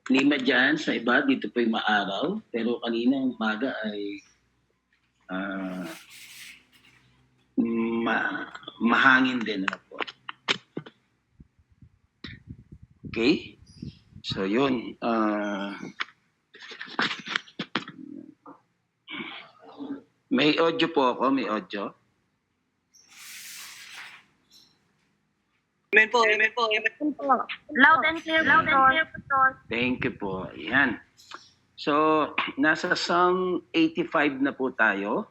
klima dyan sa iba, dito po yung maaraw. Pero kanina umaga ay ah, mahangin din. Ano po. Okay? So yun. May audio po ako, may audio. Amen po, amen po, amen po. Loud and clear, Pastor. Thank you po. Yan. So, nasa Psalm 85 na po tayo.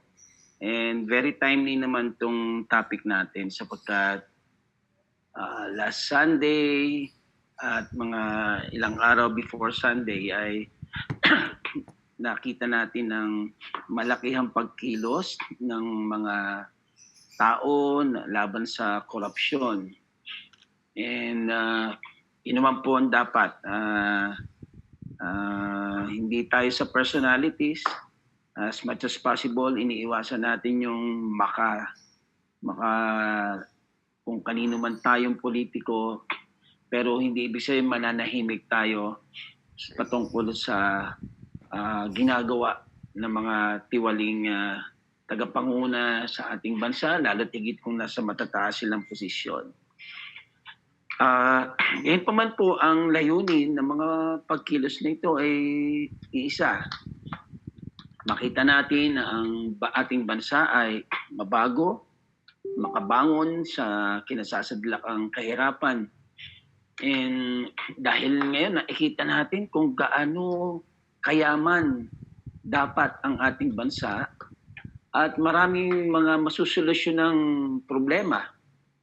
And very timely naman tong topic natin sapagkat last Sunday at mga ilang araw before Sunday ay nakita natin ng malakihang pagkilos ng mga tao laban sa korupsyon. And yun naman po ang dapat. Hindi tayo sa personalities. As much as possible, iniiwasan natin yung kung kanino man tayong politiko, pero hindi ibig sabihin mananahimik tayo patungkol sa ginagawa ng mga tiwaling tagapanguna sa ating bansa, lalo tigit kung nasa matataas silang posisyon. Ngayon pa man po ang layunin ng mga pagkilos na ito ay iisa. Makita natin na ang ating bansa ay mabago, makabangon sa kinasasadlakang kahirapan. And dahil ngayon nakikita natin kung gaano kayaman dapat ang ating bansa at maraming mga masusolusyon problema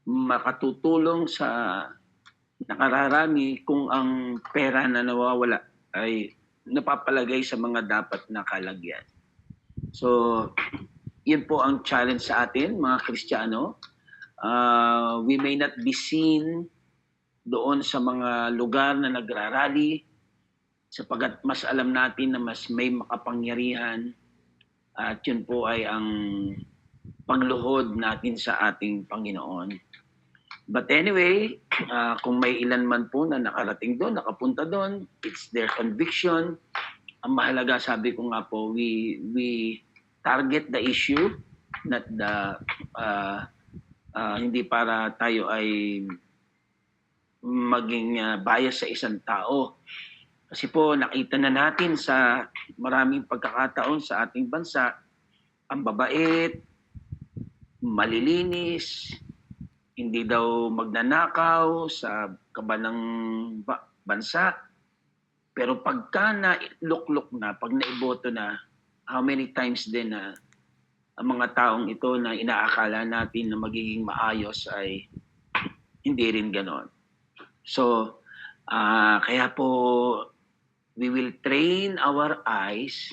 makatutulong sa nakararami kung ang pera na nawawala ay napapalagay sa mga dapat na kalagyan. So, yun po ang challenge sa atin, mga Kristiyano. We may not be seen doon sa mga lugar na nagrarally sapagat mas alam natin na mas may makapangyarihan at yun po ay ang pangluhod natin sa ating Panginoon. But anyway, kung may ilan man po na nakarating doon, nakapunta doon, it's their conviction. Ang mahalaga, sabi ko nga po, we target the issue, not the hindi para tayo ay maging bias sa isang tao. Kasi po nakita na natin sa maraming pagkakataon sa ating bansa, ang babait, malilinis, hindi daw magnanakaw sa kabanang bansa. Pero pagka na-luklok na, pag naiboto na, how many times din na ang mga taong ito na inaakala natin na magiging maayos ay hindi rin ganon. So, kaya po, we will train our eyes,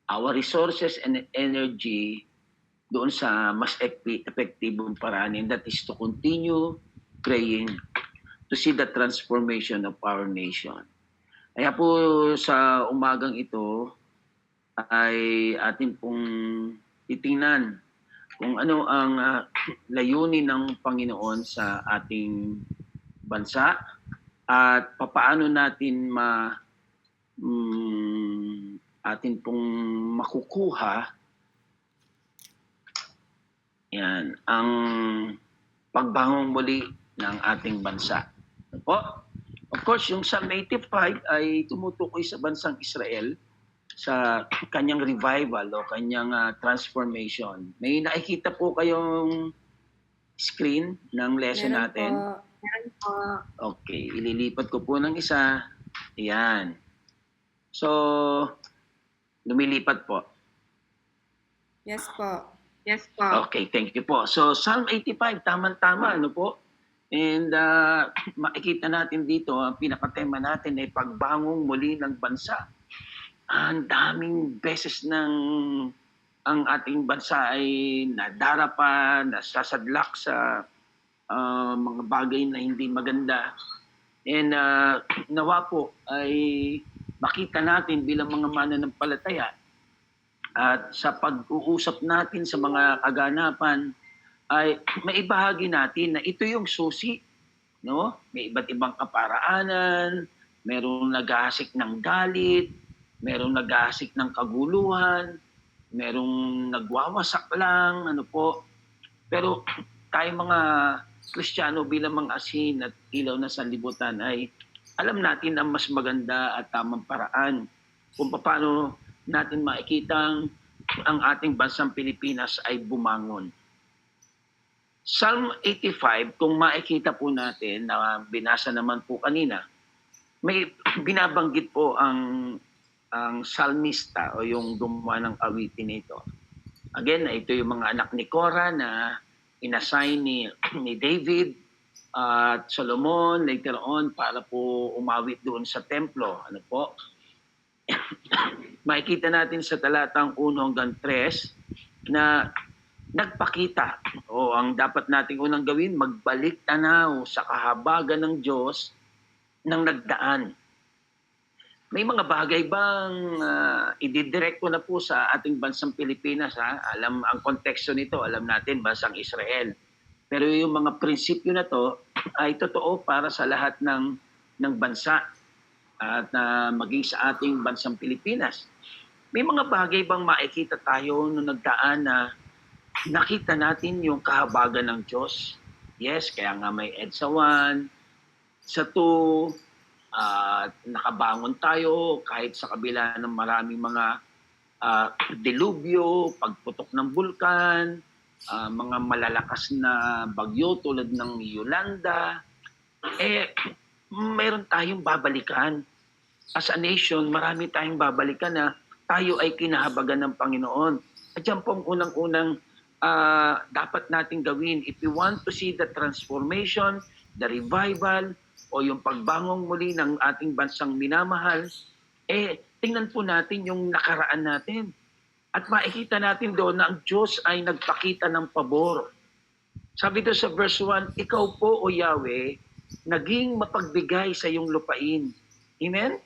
our resources and energy doon sa mas epektibong paraan, and that is to continue praying to see the transformation of our nation. Kaya po sa umagang ito ay atin pong titingnan kung ano ang layunin ng Panginoon sa ating bansa at papaano natin atin pong makukuha yan, ang pagbangon muli ng ating bansa. Po? Of course, yung Psalm 85 ay tumutukoy sa bansang Israel sa kanyang revival o kanyang transformation. May nakikita po kayong screen ng lesson natin? Meron po. Okay, ililipat ko po ng isa. Ayan. So, lumilipat po. Yes po. Yes po. Okay, thank you po. So, Psalm 85, tamang-tama, ano po? And makikita natin dito, ang pinakatema natin ay pagbangong muli ng bansa. Ang daming beses ang ating bansa ay nadarapa, nasasadlak sa mga bagay na hindi maganda. And nawa po ay makita natin bilang mga mananampalataya at sa pag-uusap natin sa mga kaganapan ay maibahagi natin na ito yung susi, no? May iba't ibang kaparaanan, merong nag-aasik ng galit, merong nag-aasik ng kaguluhan, merong nagwawasak lang, ano po. Pero tayo mga Kristiyano bilang mga asin at ilaw na sanlibutan ay alam natin ang mas maganda at tamang paraan kung paano natin makikitang ang ating bansang Pilipinas ay bumangon. Psalm 85, kung makikita po natin na binasa naman po kanina, may binabanggit po ang salmista o yung gumawa ng awitin nito. Again, ito yung mga anak ni Korah na inassign ni David at Solomon later on para po umawit doon sa templo. Ano po? Makikita natin sa talatang 1 hanggang 3 na nagpakita o ang dapat nating unang gawin, magbalik tanaw sa kahabagan ng Diyos ng nagdaan. May mga bagay bang ididirekto na po sa ating bansang Pilipinas? Alam ang konteksto nito, alam natin, bansang Israel. Pero yung mga prinsipyo na to ay totoo para sa lahat ng bansa at maging sa ating bansang Pilipinas. May mga bagay bang makikita tayo nung nagdaan na nakita natin yung kahabagan ng Diyos? Yes, kaya nga may EDSA 1, sa 2, nakabangon tayo kahit sa kabila ng maraming mga delubyo, pagputok ng bulkan, mga malalakas na bagyo tulad ng Yolanda, meron tayong babalikan. As a nation, marami tayong babalikan na tayo ay kinahabagan ng Panginoon. At yan po ang unang-unang dapat natin gawin. If we want to see the transformation, the revival, o yung pagbangong muli ng ating bansang minamahal, tingnan po natin yung nakaraan natin. At makikita natin doon na ang Diyos ay nagpakita ng pabor. Sabi doon sa verse 1, ikaw po, O Yahweh, naging mapagbigay sa iyong lupain. Amen?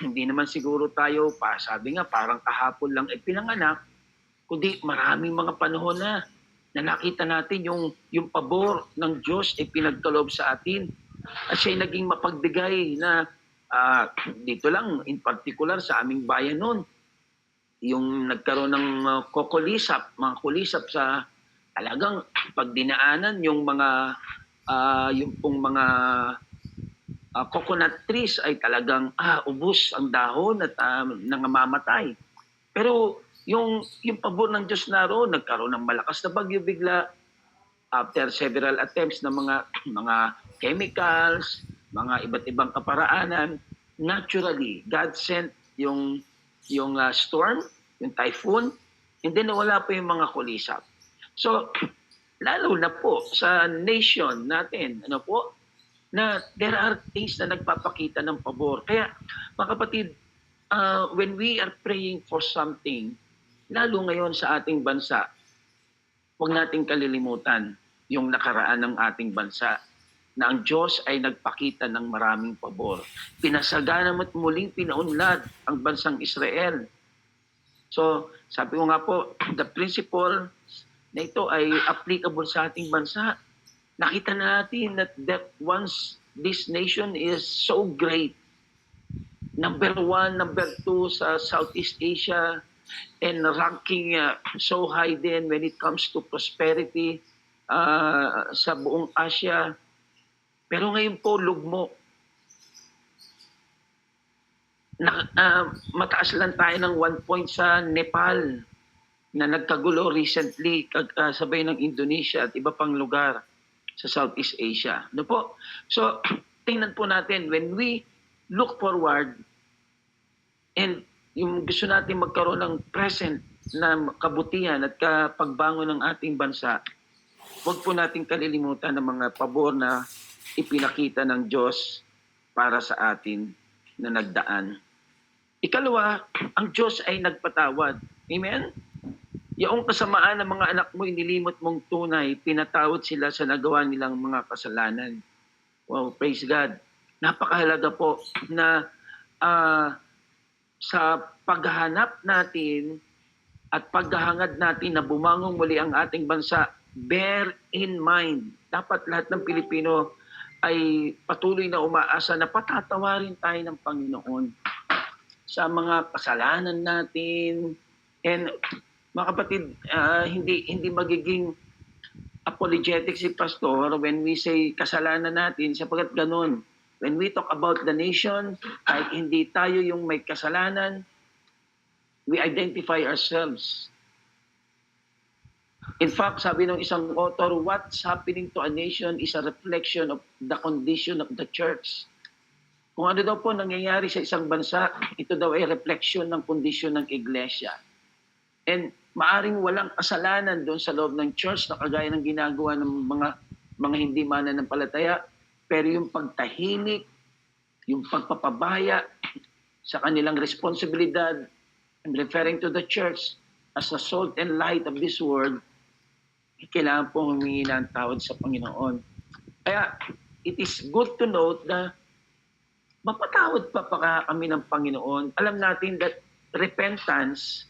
Hindi naman siguro tayo pa, sabi nga, parang kahapon lang pinanganak, kundi maraming mga panahon na nakita natin yung pabor ng Diyos ay pinagkaloob sa atin. At siya'y naging mapagbigay na dito lang, in particular sa aming bayan noon, yung nagkaroon ng mga kulisap sa talagang pagdinaanan yung mga yung pong mga coconut trees ay talagang ubos ang dahon at nangamamatay. Pero yung pabor ng Diyos naroon, nagkaroon ng malakas na bagyo bigla after several attempts ng mga chemicals, mga iba't ibang kaparaanan. Naturally, God sent yung storm, yung typhoon, and then wala pa yung mga kulisap. So, lalo na po sa nation natin, ano po, na there are things na nagpapakita ng pabor. Kaya, mga kapatid, when we are praying for something, lalo ngayon sa ating bansa, huwag nating kalilimutan yung nakaraan ng ating bansa na ang Diyos ay nagpakita ng maraming pabor. Pinasagana at muling pinaunlad ang bansang Israel. So, sabi ko nga po, the principle na ito ay applicable sa ating bansa. Nakita na natin that once this nation is so great, number 1, number 2 sa Southeast Asia, and ranking so high din when it comes to prosperity sa buong Asia. Pero ngayon po, lugmo. Mataas lang tayo ng 1 point sa Nepal na nagkagulo recently sabay ng Indonesia at iba pang lugar sa Southeast Asia. Ano po? So, tingnan po natin, when we look forward and yung gusto natin magkaroon ng present na kabutihan at kapagbangon ng ating bansa, huwag po natin kalilimutan ng mga pabor na ipinakita ng Diyos para sa atin na nagdaan. Ikalawa, ang Diyos ay nagpatawad. Amen? Yung kasamaan ng mga anak mo, inilimot mong tunay, pinatawad sila sa nagawa nilang mga kasalanan. Wow, praise God. Napakahalaga po na sa paghahanap natin at paghahangad natin na bumangong muli ang ating bansa, bear in mind, dapat lahat ng Pilipino ay patuloy na umaasa na patatawarin tayo ng Panginoon sa mga kasalanan natin. And mga kapatid, hindi magiging apologetic si Pastor when we say kasalanan natin, sapagkat ganun. When we talk about the nation, kahit hindi tayo yung may kasalanan, we identify ourselves. In fact, sabi ng isang author, what's happening to a nation is a reflection of the condition of the church. Kung ano daw po nangyayari sa isang bansa, ito daw ay reflection ng kondisyon ng iglesia. And maaring walang kasalanan doon sa loob ng church na kagaya ng ginagawa ng mga hindi mananampalataya, pero yung pagtahimik, yung pagpapabaya sa kanilang responsibilidad, I'm referring to the church as the salt and light of this world, kailangan po humingi ng tawad sa Panginoon. Kaya it is good to note na mapatawad pa kami ng Panginoon. Alam natin that repentance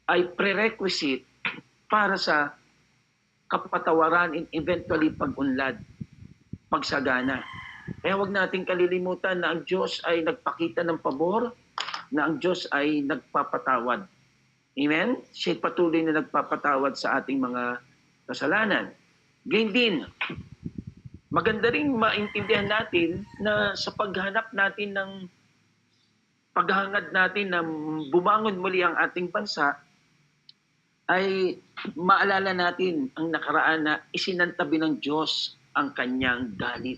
ay prerequisite para sa kapatawaran and eventually pag-unlad, pagsagana. Kaya huwag natin kalilimutan na ang Diyos ay nagpakita ng pabor, na ang Diyos ay nagpapatawad. Amen? Siya patuloy na nagpapatawad sa ating mga kasalanan. Gayun din, maganda rin maintindihan natin na sa paghangad natin na bumangon muli ang ating bansa, ay maalala natin ang nakaraan na isinantabi ng Diyos ang kanyang galit.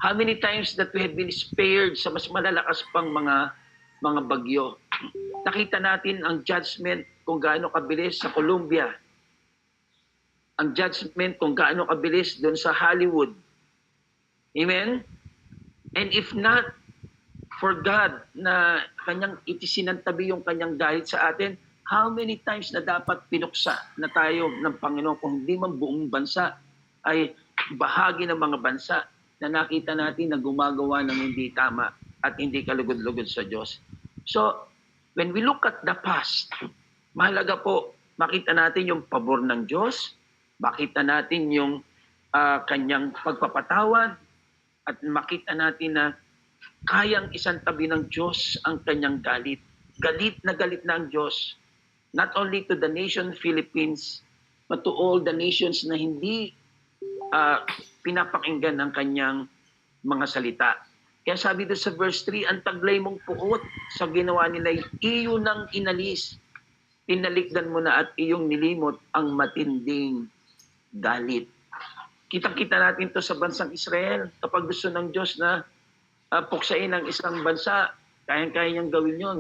How many times that we have been spared sa mas malalakas pang mga bagyo. Nakita natin ang judgment kung gaano kabilis sa Colombia. Ang judgment kung gaano kabilis doon sa Hollywood. Amen? And if not for God na kanyang itisinantabi yung kanyang galit sa atin, how many times na dapat pinuksa na tayo ng Panginoon kung hindi man buong bansa ay bahagi ng mga bansa na nakita natin na gumagawa ng hindi tama at hindi kalugod-lugod sa Diyos. So, when we look at the past, mahalaga po makita natin yung pabor ng Diyos, makita natin yung kanyang pagpapatawad, at makita natin na kayang isantabi ng Diyos ang kanyang galit. Galit na ang Diyos, not only to the nation Philippines, but to all the nations na hindi pinapakinggan ng kanyang mga salita. Kaya sabi doon sa verse 3, ang taglay mong puot sa ginawa nila, iyo nang inalis. Tinalikdan mo na at iyong nilimot ang matinding galit. Kitang-kita natin to sa bansang Israel. Kapag gusto ng Diyos na puksain ang isang bansa, kayang-kaya niyang gawin yon.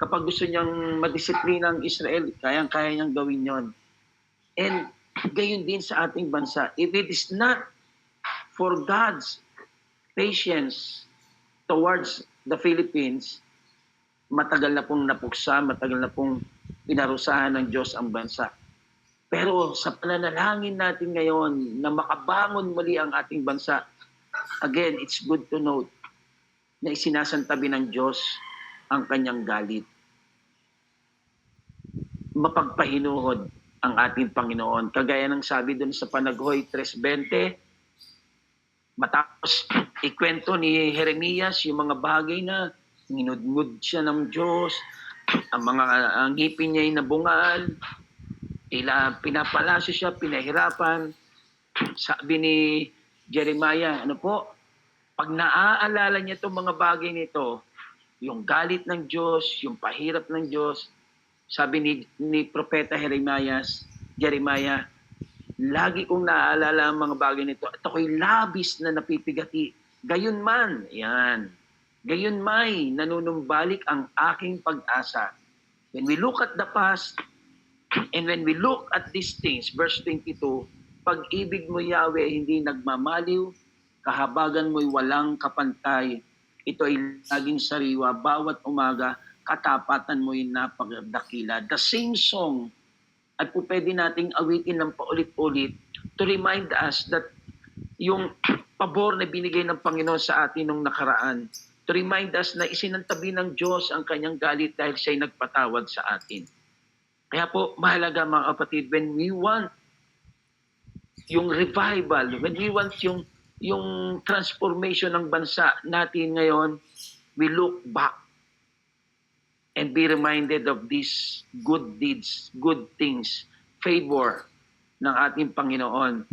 Kapag gusto niyang madisiplina ang Israel, kayang-kaya niyang gawin yon. And gayon din sa ating bansa. If it is not for God's patience towards the Philippines, matagal na pong napuksa, matagal na pong pinarusahan ng Diyos ang bansa. Pero sa pananalangin natin ngayon na makabangon muli ang ating bansa, again, it's good to note na isinasantabi ng Diyos ang kanyang galit. Mapagpahinuhod ang ating Panginoon. Kagaya ng sabi dun sa Panaghoy 3:20, matapos ikwento ni Jeremias yung mga bagay na nginudngud siya ng Diyos, ang ngipin niya ay nabungal, pinapalaso siya, pinahirapan. Sabi ni Jeremiah, pag naaalala niya itong mga bagay nito, yung galit ng Diyos, yung pahirap ng Diyos, sabi ni Propeta Jeremiah, lagi kong naaalala ang mga bagay nito at ako'y labis na napipigati. Gayunman, gayunmay nanunumbalik ang aking pag-asa. When we look at the past, and when we look at these things, verse 22, pag-ibig mo, Yahweh, hindi nagmamaliw, kahabagan mo'y walang kapantay. Ito ay laging sariwa, bawat umaga, katapatan mo'y napagdakila. The same song ay po pwede nating awitin ng paulit-ulit to remind us that yung pabor na binigay ng Panginoon sa atin nung nakaraan, to remind us na isinantabi ng Diyos ang kanyang galit dahil siya'y nagpatawad sa atin. Kaya po, mahalaga mga kapatid, when we want yung revival, when we want yung yung transformation ng bansa natin ngayon, we look back and be reminded of these good deeds, good things, favor ng ating Panginoon.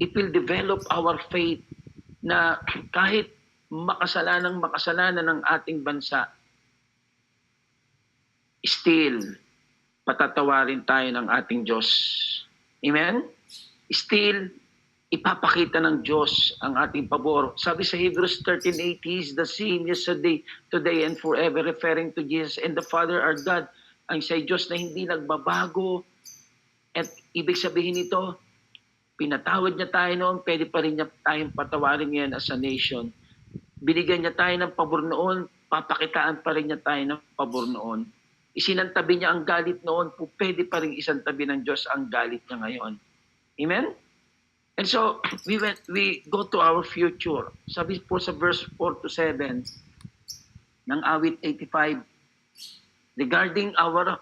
It will develop our faith na kahit makasalanan ng ating bansa, still, patatawarin tayo ng ating Diyos. Amen? Still, ipapakita ng Diyos ang ating pabor. Sabi sa Hebrews 13:8, He is the same yesterday, today, and forever, referring to Jesus and the Father our God. Ang sa Diyos na hindi nagbabago. At ibig sabihin nito, pinatawad niya tayo noon, pwede pa rin niya tayong patawarin ngayon as a nation. Binigyan niya tayo ng pabor noon, papakitaan pa rin niya tayo ng pabor noon. Isinantabi niya ang galit noon, pwede pa rin isantabi ng Diyos ang galit niya ngayon. Amen? And so, we go to our future. Sabi po sa verse 4 to 7 ng awit 85, regarding our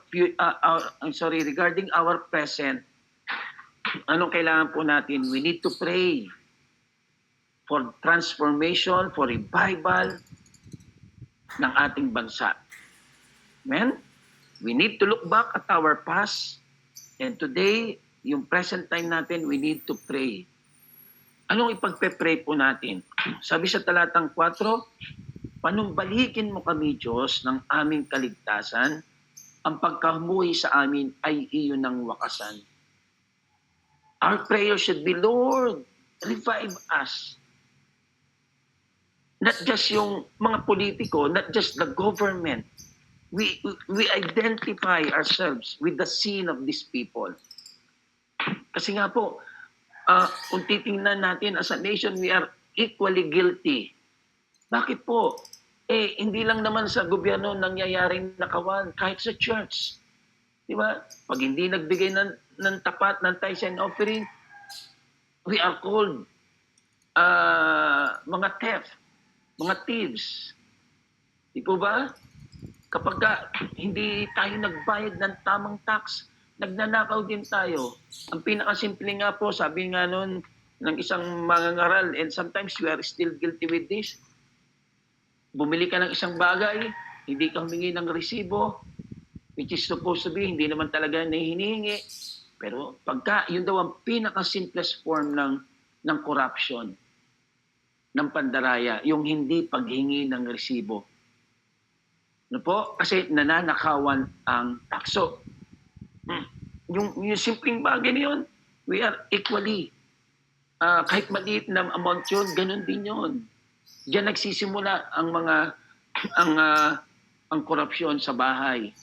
present, anong kailangan po natin? We need to pray for transformation, for revival ng ating bansa. Amen? We need to look back at our past, and today, yung present time natin, we need to pray. Anong ipagpe-pray po natin? Sabi sa talatang 4, panumbalikin mo kami, Diyos, ng aming kaligtasan. Ang pagkamuhi sa amin ay iyon ng wakasan. Our prayer should be, Lord, revive us. Not just yung mga politiko, not just the government. We identify ourselves with the sin of these people. Kasi nga po, kung titingnan natin as a nation, we are equally guilty. Bakit po? Hindi lang naman sa gobyerno nangyayaring nakawan, kahit sa church. Di ba? Pag hindi nagbigay ng tapat ng tithes and offering, we are called mga theft, mga thieves. Di po ba? Kapag hindi tayo nagbayad ng tamang tax, nagnanakaw din tayo. Ang pinakasimple nga po, sabi nga noon ng isang mangangaral, and sometimes we are still guilty with this, bumili ka ng isang bagay, hindi ka humingi ng resibo, which is supposed to be, hindi naman talaga hinihingi. Pero pagka, yun daw ang pinaka-simplest form ng corruption, ng pandaraya, yung hindi paghingi ng resibo. Ano po? Kasi nananakawan ang takso. Yung simpleng bagay na yun, we are equally. Kahit maliit na amount yun, ganun din yun. Diyan nagsisimula ang korupsyon sa bahay.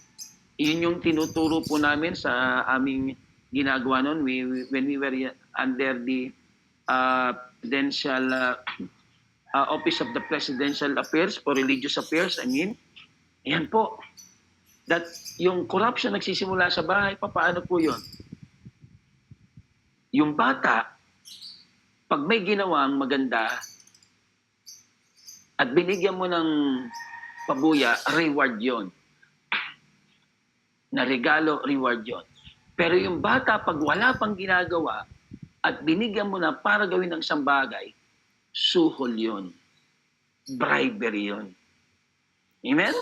Yun yung tinuturo po namin sa aming ginagawa noon when we were under the presidential Office of the Presidential Affairs for Religious Affairs. Ayan po. That yung corruption nagsisimula sa bahay, paano po yun? Yung bata, pag may ginawang maganda at binigyan mo ng pabuya, reward yon. Na regalo, reward yon. Pero yung bata, pag wala pang ginagawa at binigyan mo na para gawin ng isang bagay, suhol yon. Bribery yon. Amen?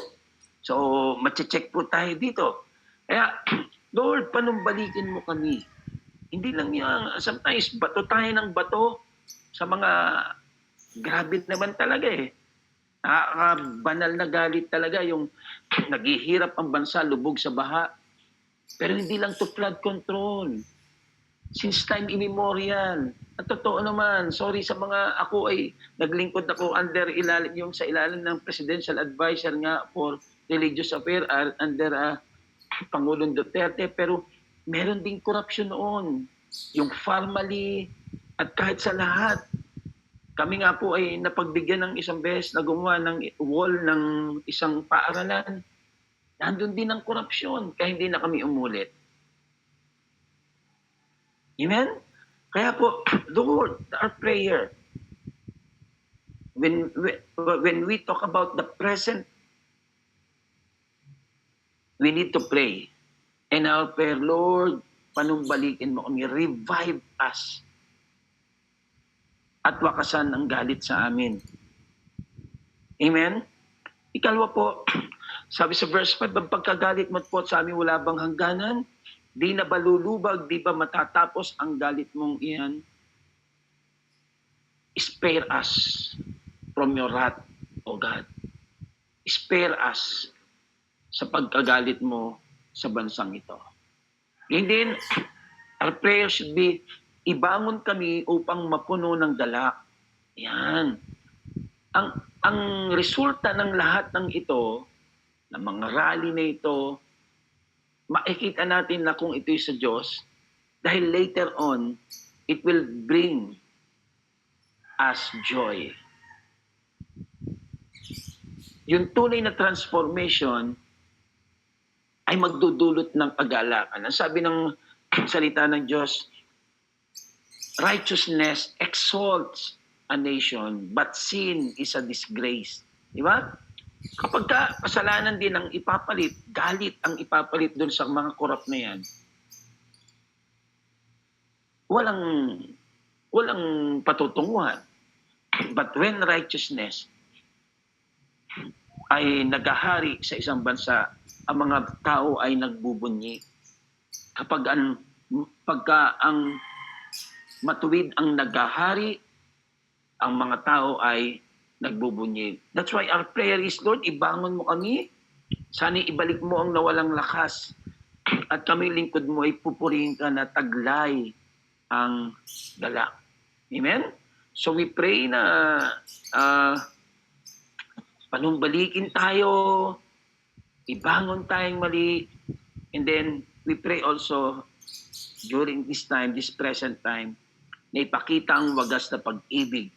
So, mache-check po tayo dito. Kaya, Lord, panumbalikin mo kami. Hindi lang yan. Sometimes, bato tayo ng bato sa mga grabe naman talaga eh. Banal na galit talaga yung naghihirap ang bansa, lubog sa baha. Pero hindi lang to flood control. Since time immemorial. At totoo naman, sorry sa mga ako ay naglingkod ako sa ilalim ng Presidential Advisor nga for Religious Affairs under Pangulong Duterte, pero meron ding corruption noon. Yung family at kahit sa lahat. Kami nga po ay napagbigyan ng isang beses na gumawa ng wall ng isang paaralan. Nandun din ang korupsyon, kaya hindi na kami umulit. Amen? Kaya po, Lord, our prayer, when we talk about the present, we need to pray. And our prayer, Lord, panumbalikin mo kami, revive us. at wakasan ang galit sa amin. Amen? Ikalwa po, sabi sa verse 5, ang pagkagalit mo po sa amin wala bang hangganan? Di na ba lulubag, di ba matatapos ang galit mong iyan? Spare us from your wrath, O God. Spare us sa pagkagalit mo sa bansang ito. And then, our prayer should be, ibangon kami upang mapuno ng galak. Yan. Ang resulta ng lahat ng ito, ng mga rally na ito, makikita natin na kung ito'y sa Diyos, dahil later on, it will bring us joy. Yung tunay na transformation ay magdudulot ng pag-aalakan. Ang sabi ng salita ng Diyos, righteousness exalts a nation, but sin is a disgrace. Di ba? Kapag kasalanan din ang ipapalit, galit ang ipapalit doon sa mga korap na yan, walang patutunguhan. But when righteousness ay nagahari sa isang bansa, ang mga tao ay nagbubunyi. Pagka ang matuwid ang nagahari, ang mga tao ay nagbubunyi. That's why our prayer is, Lord, ibangon mo kami. Sana ibalik mo ang nawalang lakas. At kami lingkod mo ay pupurihin ka na taglay ang dala. Amen? So we pray na panumbalikin tayo, ibangon tayong mali, and then we pray also during this time, this present time, na ipakita ang wagas na pag-ibig,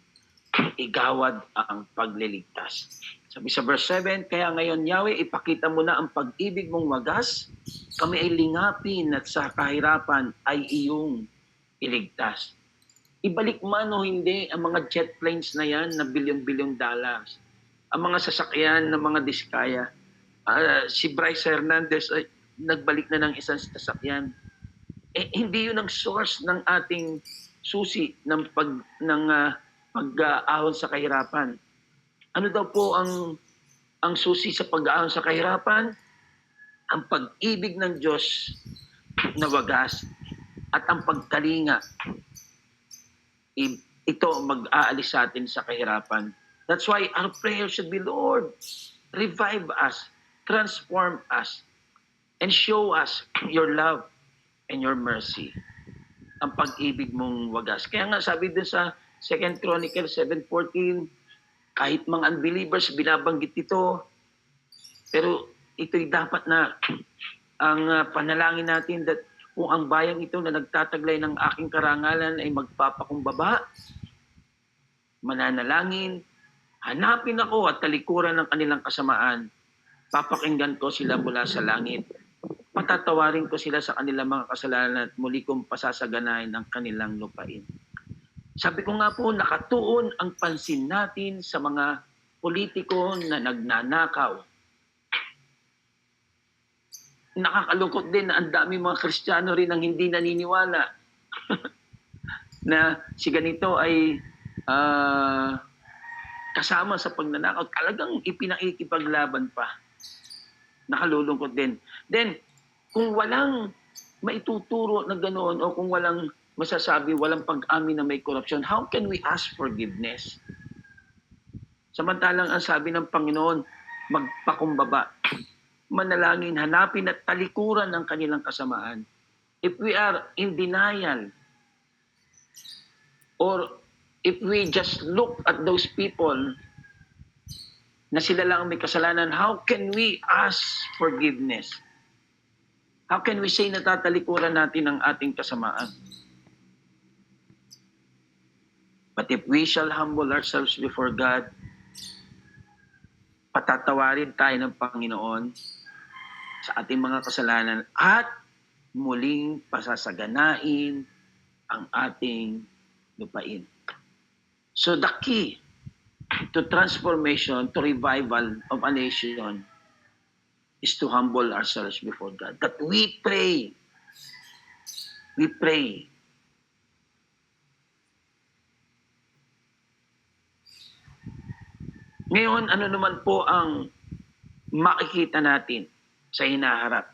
igawad ang pagliligtas. Sabi sa verse 7, kaya ngayon Yahweh, ipakita mo na ang pag-ibig mong wagas, kami ay lingapin at sa kahirapan ay iyong iligtas. Ibalik man o hindi ang mga jet planes na yan na bilyon-bilyong dollars, ang mga sasakyan ng mga diskaya. Si Bryce Hernandez ay nagbalik na ng isang sasakyan. Hindi yun ang source ng ating susi ng pag-ahon sa kahirapan. Ano daw po ang susi sa pag-ahon sa kahirapan? Ang pag-ibig ng Diyos na wagas at ang pagkalinga. Ito mag-aalis sa atin sa kahirapan. That's why our prayer should be, Lord, revive us, transform us, and show us your love and your mercy. Ang pag-ibig mong wagas. Kaya nga sabi dun sa 2 Chronicles 7:14, kahit mga unbelievers binabanggit ito, pero ito'y dapat na ang panalangin natin that kung ang bayang ito na nagtataglay ng aking karangalan ay magpapakumbaba, mananalangin, hanapin ako at talikuran ng kanilang kasamaan, papakinggan ko sila mula sa langit, patatawarin ko sila sa kanilang mga kasalanan at muli kong pasasaganahin ang kanilang lupain. Sabi ko nga po, nakatuon ang pansin natin sa mga politiko na nagnanakaw. Nakakalungkot din na ang dami mga Kristiyano rin ang hindi naniniwala na si ganito ay kasama sa pagnanakaw. Talagang ipinakikipaglaban pa. Nakalulungkot din. Then, kung walang maituturo na ganoon o kung walang masasabi, walang pag-amin na may corruption, how can we ask forgiveness? Samantalang ang sabi ng Panginoon, magpakumbaba, manalangin, hanapin at talikuran ang kanilang kasamaan. If we are in denial, or if we just look at those people na sila lang may kasalanan, how can we ask forgiveness? How can we say na tatalikuran natin ang ating kasamaan? But if we shall humble ourselves before God, patatawarin tayo ng Panginoon sa ating mga kasalanan at muling pasasaganain ang ating lupain. So the key to transformation, to revival of a nation is to humble ourselves before God. That we pray. Ngayon, ano naman po ang makikita natin sa hinaharap?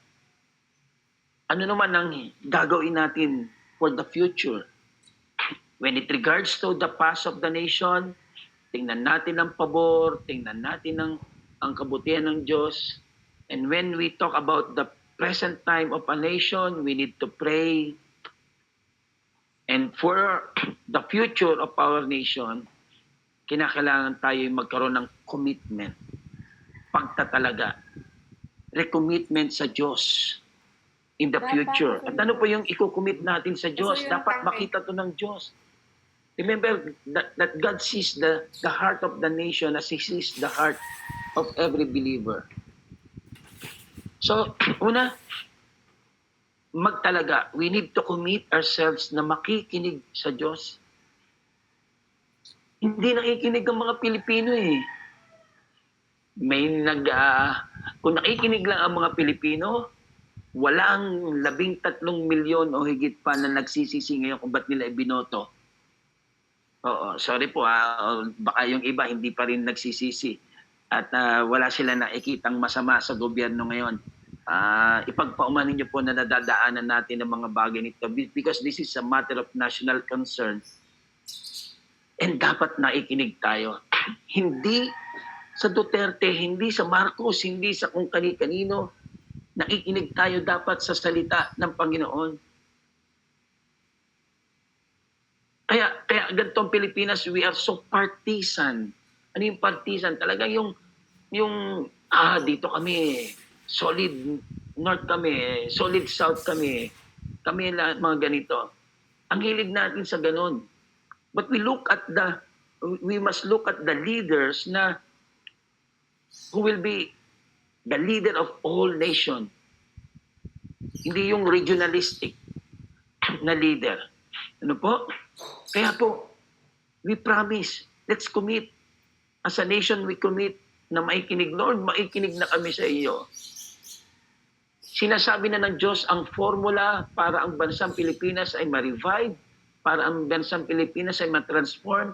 Ano naman ang gagawin natin for the future? When it regards to the past of the nation, tingnan natin ang pabor, tingnan natin ang kabutihan ng Diyos. And when we talk about the present time of a nation, we need to pray. And for the future of our nation, kinakailangan tayo magkaroon ng commitment, pagtatalaga, recommitment sa Diyos in the future. At ano po yung i-commit natin sa Diyos? Dapat makita to ng Diyos. Remember that God sees the heart of the nation as He sees the heart of every believer. So, una, magtalaga. We need to commit ourselves na makikinig sa Diyos. Hindi nakikinig ang mga Pilipino eh. Kung nakikinig lang ang mga Pilipino, walang 13 milyon o higit pa na nagsisisi ngayon kung ba't nila ibinoto. Oo, sorry po baka yung iba hindi pa rin nagsisisi at wala sila nakikitang masama sa gobyerno ngayon. Ipagpaumanin niyo po na nadadaanan natin ang mga bagay nito because this is a matter of national concern and dapat nakikinig tayo. Hindi sa Duterte, hindi sa Marcos, hindi sa kung kani-kanino, nakikinig tayo dapat sa salita ng Panginoon. Kaya ganito ang Pilipinas, we are so partisan. Ano yung partisan? Talagang yung dito kami, solid north kami, solid south kami lahat mga ganito. Ang hilig natin sa ganun. But we must look at the leaders na who will be the leader of all nation. Hindi yung regionalistic na leader. Ano po? Kaya po, we promise, let's commit. As a nation, we commit na maikinig. Lord, maikinig na kami sa iyo. Sinasabi na ng Diyos ang formula para ang bansang Pilipinas ay ma-revive, para ang bansang Pilipinas ay ma-transform.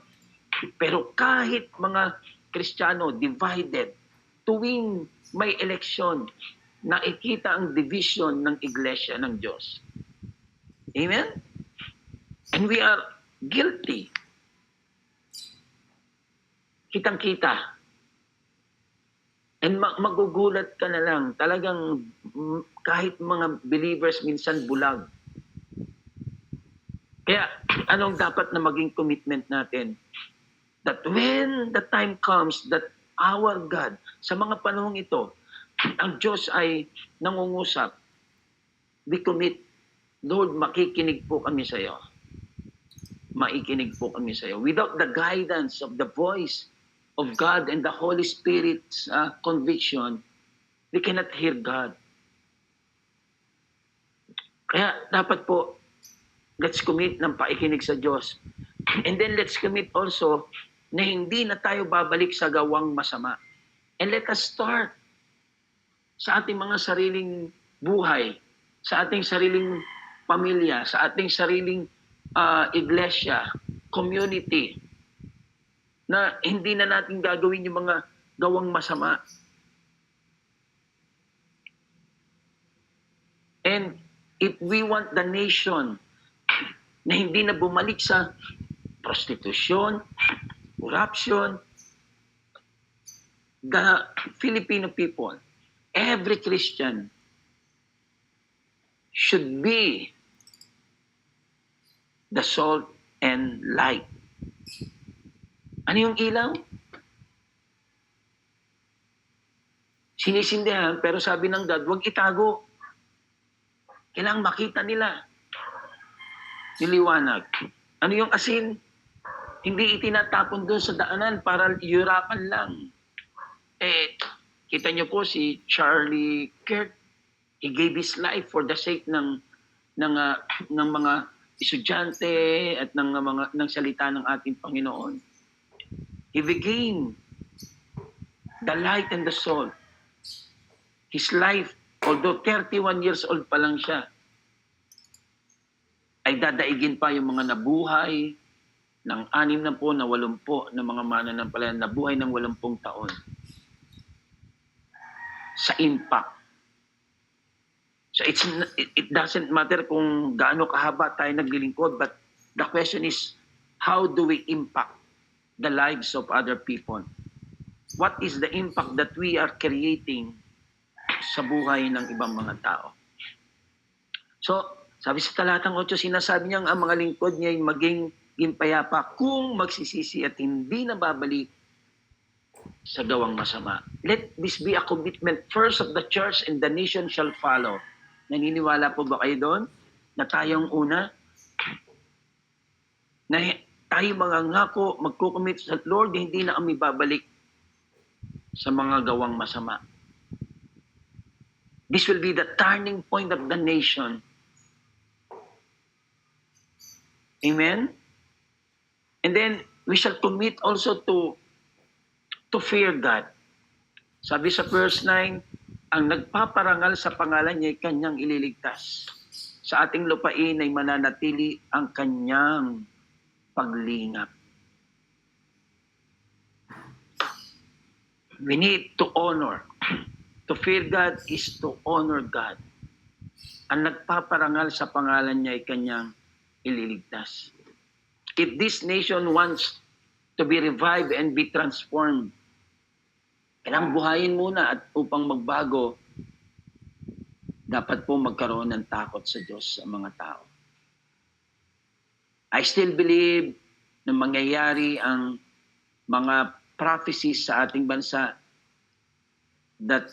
Pero kahit mga Kristiyano divided, tuwing may eleksyon, nakikita ang division ng Iglesia ng Diyos. Amen? And we are guilty. Kitang-kita. And magugulat ka na lang. Talagang kahit mga believers minsan bulag. Kaya anong dapat na maging commitment natin? That when the time comes that our God, sa mga panahong ito, ang Diyos ay nangungusap, we commit, Lord, makikinig po kami sa iyo. Maikinig po kami sa iyo. Without the guidance of the voice of God and the Holy Spirit's conviction, we cannot hear God. Kaya dapat po, let's commit ng paikinig sa Diyos. And then let's commit also na hindi na tayo babalik sa gawang masama. And let us start sa ating mga sariling buhay, sa ating sariling pamilya, sa ating sariling iglesia, community, na hindi na natin gagawin yung mga gawang masama. And if we want the nation na hindi na bumalik sa prostitution, corruption, the Filipino people, every Christian should be the salt and light. Ano yung ilaw? Sinisindihan, pero sabi ng God, huwag itago. Kailangang makita nila. Niliwanag. Ano yung asin? Hindi itinatapon doon sa daanan para yurapan lang. Kita niyo po si Charlie Kirk. He gave his life for the sake ng mga estudyante at ng salita ng ating Panginoon. He became the light and the salt. His life, although 31 years old pa lang siya, ay dadaigin pa yung mga nabuhay, ng 60 na 80 na mga mananampalataya na buhay ng 80 taon sa impact. So it doesn't matter kung gaano kahaba tayo naglilingkod, but the question is, how do we impact the lives of other people? What is the impact that we are creating sa buhay ng ibang mga tao? So, sabi sa talatang 8, sinasabi niya ang mga lingkod niya ay maging payapa kung magsisisi at hindi na babalik sa gawang masama. Let this be a commitment first of the church, and the nation shall follow. Naniniwala po ba kayo doon? Na tayong una? Na tayo mga ngako, magkukumit sa Lord, hindi na kami babalik sa mga gawang masama. This will be the turning point of the nation. Amen? And then, we shall commit also to fear God. Sabi sa verse 9, ang nagpaparangal sa pangalan niya ay kanyang ililigtas. Sa ating lupain ay mananatili ang kanyang paglingap. We need to honor. To fear God is to honor God. Ang nagpaparangal sa pangalan niya ay kanyang ililigtas. If this nation wants to be revived and be transformed, kailangang buhayin muna at upang magbago, dapat po magkaroon ng takot sa Diyos sa mga tao. I still believe na mangyayari ang mga prophecies sa ating bansa that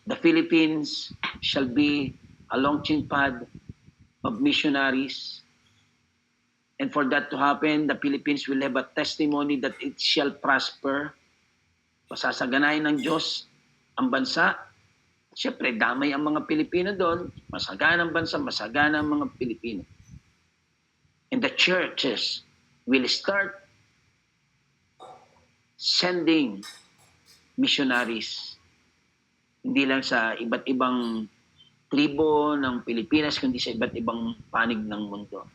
the Philippines shall be a launching pad of missionaries. And for that to happen, the Philippines will have a testimony that it shall prosper. Pasasaganayin ng Diyos ang bansa. Siyempre, damay ang mga Pilipino doon. Masagana ang bansa, masagana ang mga Pilipino. And the churches will start sending missionaries. Hindi lang sa iba't ibang tribo ng Pilipinas, kundi sa iba't ibang panig ng mundo.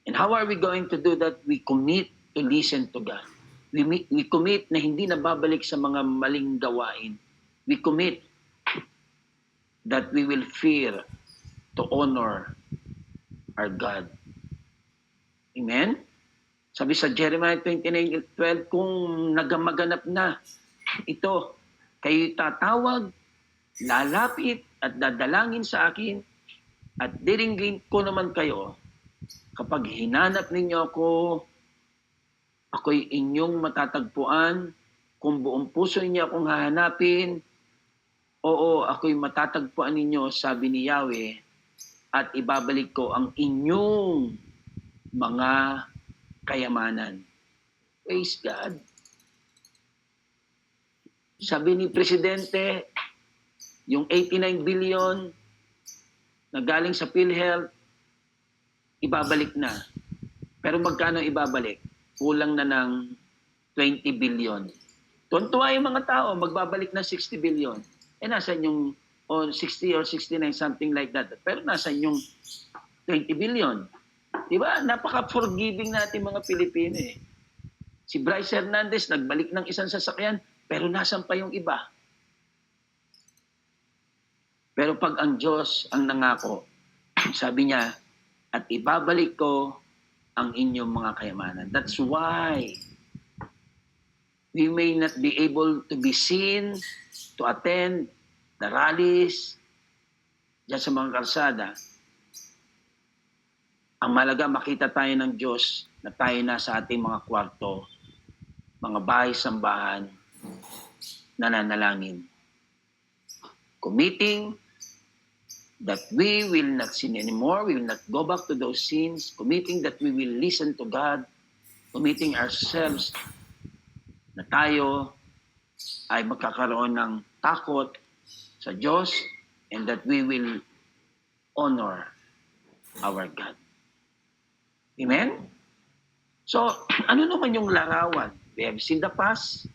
And how are we going to do that? We commit to listen to God. We commit na hindi na babalik sa mga maling gawain. We commit that we will fear to honor our God. Amen? Sabi sa Jeremiah 29:12, kung nagamaganap na ito, kayo'y tatawag, lalapit at dadalangin sa akin, at diringgin ko naman kayo. Kapag hinanap ninyo ako, ako'y inyong matatagpuan. Kung buong puso niyo akong hahanapin, oo, ako'y matatagpuan ninyo, sabi ni Yahweh, at ibabalik ko ang inyong mga kayamanan. Praise God. Sabi ni Presidente, yung 89 billion na galing sa PhilHealth, ibabalik na. Pero magkano ibabalik? Kulang na ng 20 billion. Tuntua yung mga tao, magbabalik na 60 billion. Eh nasan yung 60 or 69, something like that. Pero nasan yung 20 billion? Diba? Napaka-forgiving natin mga Pilipino eh. Si Bryce Hernandez, nagbalik ng isang sasakyan, pero nasan pa yung iba? Pero pag ang Diyos ang nangako, sabi niya, at ibabalik ko ang inyong mga kayamanan. That's why we may not be able to be seen, to attend the rallies, dyan sa mga kalsada. Ang malaga, makita tayo ng Diyos na tayo na sa ating mga kwarto, mga bahay-sambahan, nananalangin. Committing that we will not sin anymore, we will not go back to those sins, committing that we will listen to God, committing ourselves na tayo ay magkakaroon ng takot sa Diyos, and that we will honor our God. Amen? So, ano naman yung larawan? We have seen the past.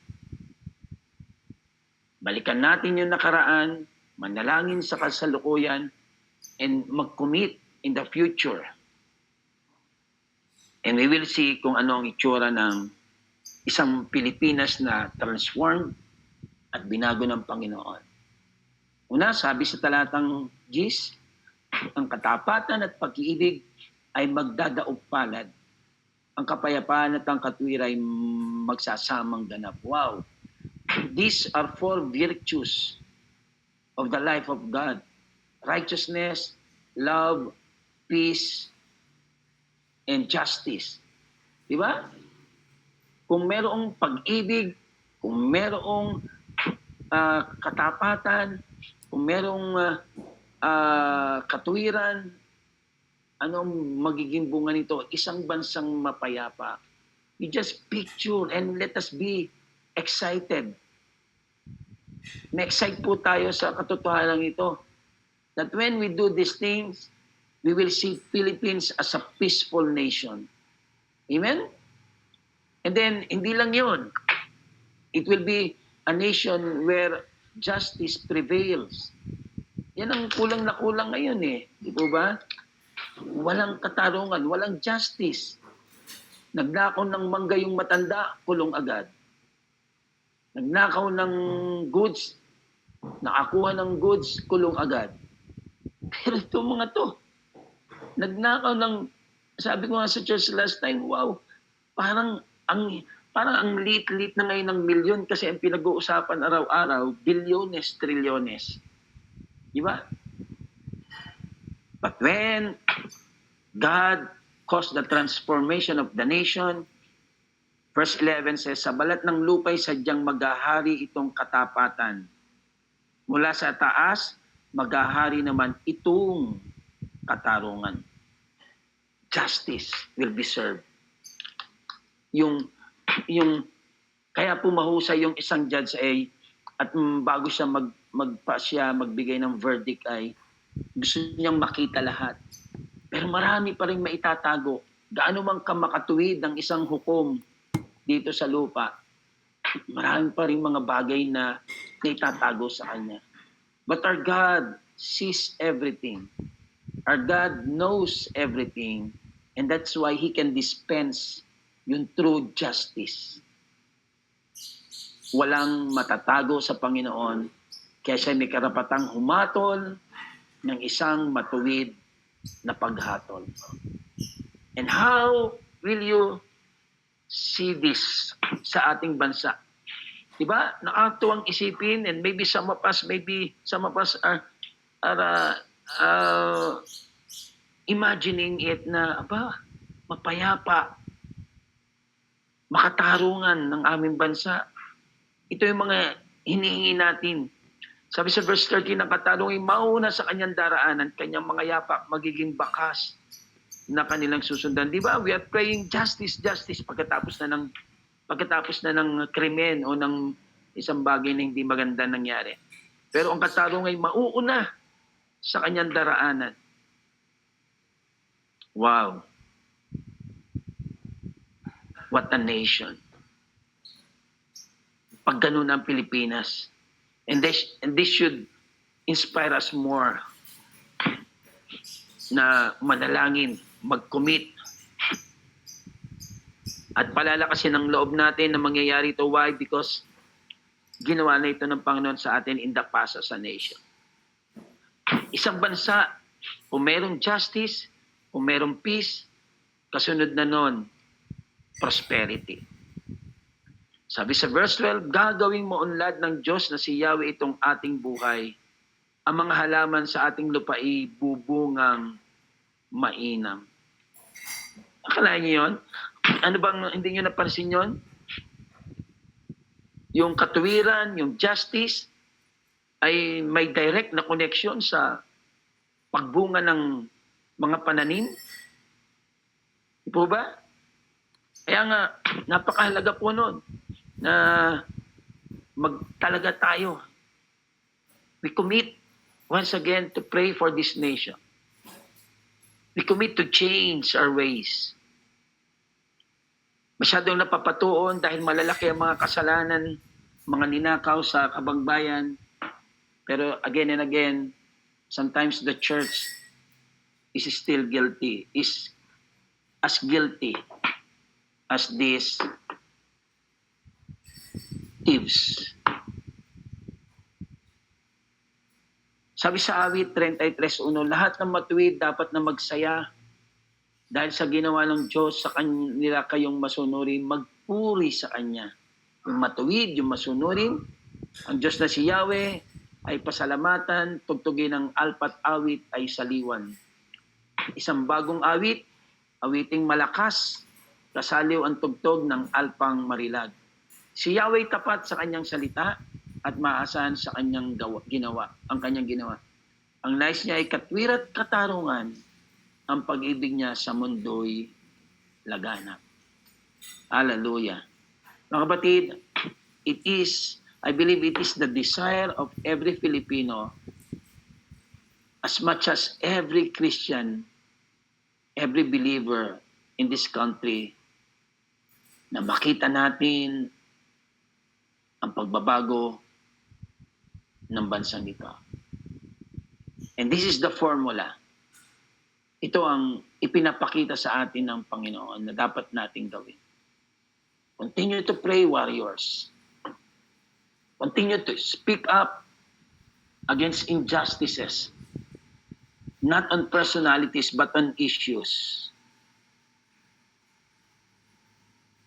Balikan natin yung nakaraan, manalangin sa kasalukuyan, and mag-commit in the future And we will see kung ano ang itsura ng isang Pilipinas na transformed at binago ng Panginoon. Una, sabi sa talatang Gis, ang katapatan at pag-ibig ay magdadaog palad. Ang kapayapaan at ang katwiran ay magsasamang ganap. Wow! These are 4 virtues of the life of God. Righteousness, love, peace, and justice. Di ba? Kung merong pag-ibig, kung merong katapatan, kung merong katwiran, anong magiging bunga nito? Isang bansang mapayapa. You just picture and let us be excited. Na-excite po tayo sa katotohanan ito. That when we do these things, we will see Philippines as a peaceful nation. Amen? And then, hindi lang yun. It will be a nation where justice prevails. Yan ang kulang na kulang ngayon eh. Di po ba? Walang katarungan, walang justice. Nagnakaw ng mangga yung matanda, kulong agad. Nagnakaw ng goods, nakakuha ng goods, kulong agad. Pero ito mga to, nagnakaw ng, sabi ko nga sa church last time, wow, parang ang liit-liit na ngayon ng milyon kasi ang pinag-uusapan araw-araw, bilyones, trilyones. Di ba? But when God caused the transformation of the nation, verse 11 says, sa balat ng lupa'y sadyang maghahari itong katapatan. Mula sa taas, maghahari naman itong katarungan. Justice will be served. Kaya pumahusay yung isang judge ay, at bago siya magbigay ng verdict ay, gusto niyang makita lahat. Pero marami pa rin maitatago. Gaano man kamakatuwid ng isang hukom dito sa lupa, marami pa rin mga bagay na itatago sa kanya. But our God sees everything. Our God knows everything. And that's why He can dispense yung true justice. Walang matatago sa Panginoon, kaya siya may karapatang humatol ng isang matuwid na paghatol. And how will you see this sa ating bansa? Diba? Nakatuwang isipin, and maybe some of us are imagining it na, mapayapa, makatarungan ng aming bansa. Ito yung mga hinihingi natin. Sabi sa verse 13, ang katarungan ay mauna sa kanyang daraanan, kanyang mga yapak magiging bakas na kanilang susundan. Di ba? We are praying justice, justice pagkatapos na ng krimen o ng isang bagay na hindi maganda nangyari. Pero ang katarungan ay mauuna sa kanyang daraanan. Wow. What a nation. Pag ganun ang Pilipinas. And this should inspire us more na manalangin, mag-commit, at palalakasin ang loob natin na mangyayari ito. Why? Because ginawa na ito ng Panginoon sa atin in the past as a nation. Isang bansa, kung merong justice, kung merong peace, kasunod na nun, prosperity. Sabi sa verse 12, gagawing maunlad ng Diyos na si Yahweh itong ating buhay. Ang mga halaman sa ating lupa ay bubungang mainam. Akalain niyo yun? Ano bang hindi niyo napansin yun? Yung katuwiran, yung justice, ay may direct na connection sa pagbunga ng mga pananim. Di po ba? Kaya nga, napakahalaga po nun na magtalaga tayo. We commit once again to pray for this nation. We commit to change our ways. Masyadong napapatuon dahil malalaki ang mga kasalanan, mga ninakaw sa kabangbayan. Pero again and again, sometimes the church is still guilty, is as guilty as these thieves. Sabi sa awit 33:1, lahat ng matuwid dapat na magsaya dahil sa ginawa ng Diyos sa kanila kayong masunurin, magpuri sa Kanya. Yung matuwid, yung masunurin, ang Diyos na si Yahweh ay pasalamatan, tugtugin ng alpat awit ay saliwan. Isang bagong awit, awiting malakas, kasaliw ang tugtog ng alpang marilag. Si Yahweh tapat sa Kanyang salita at maasahan sa Kanyang ginawa, ang Kanyang ginawa. Ang nais niya ay katwir at katarungan, ang pag-ibig niya sa mundo'y laganap. Hallelujah. Mga kapatid, I believe it is the desire of every Filipino, as much as every Christian, every believer in this country, na makita natin ang pagbabago ng bansang ito. And this is the formula. Ito ang ipinapakita sa atin ng Panginoon na dapat nating gawin. Continue to pray, warriors. Continue to speak up against injustices, not on personalities but on issues.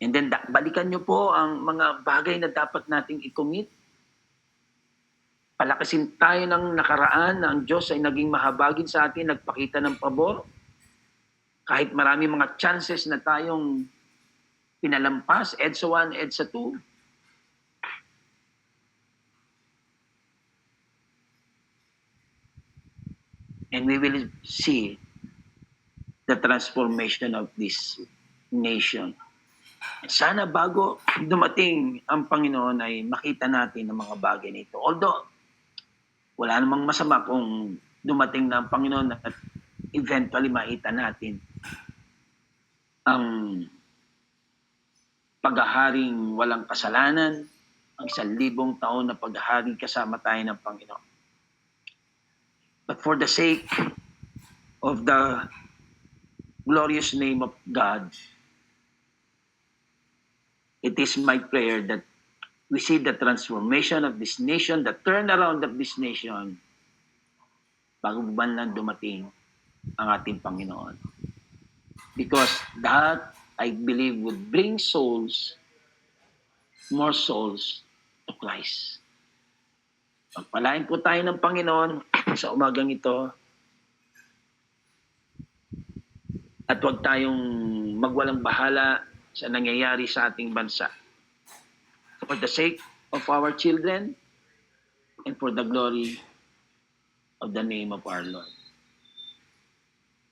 And then balikan niyo po ang mga bagay na dapat nating i-commit. Palakasin tayo ng nakaraan na ang Diyos ay naging mahabagin sa atin, nagpakita ng pabor. Kahit marami mga chances na tayong pinalampas, EDSA 1, EDSA 2. And we will see the transformation of this nation. Sana bago dumating ang Panginoon ay makita natin ang mga bagay nito. Although, wala namang masama kung dumating na ang Panginoon at eventually makita natin ang paghaharing walang kasalanan, ang 1,000 taon na paghaharing kasama tayo ng Panginoon. But for the sake of the glorious name of God, it is my prayer that we see the transformation of this nation, the turnaround of this nation, bago man lang dumating ang ating Panginoon. Because that, I believe, would bring souls, more souls to Christ. Pagpalain po tayo ng Panginoon sa umagang ito. At huwag tayong magwalang bahala sa nangyayari sa ating bansa. For the sake of our children and for the glory of the name of our Lord.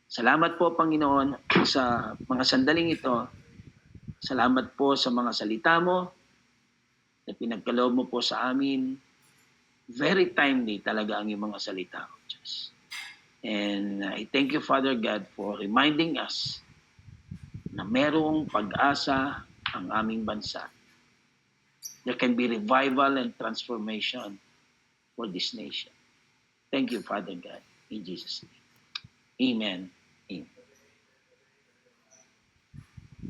Salamat po, Panginoon, sa mga sandaling ito. Salamat po sa mga salita mo na pinagkaloob mo po sa amin. Very timely talaga ang iyong mga salita, Diyos. And I thank you, Father God, for reminding us na merong pag-asa ang aming bansa. There can be revival and transformation for this nation. Thank you, Father God, in Jesus' name. Amen.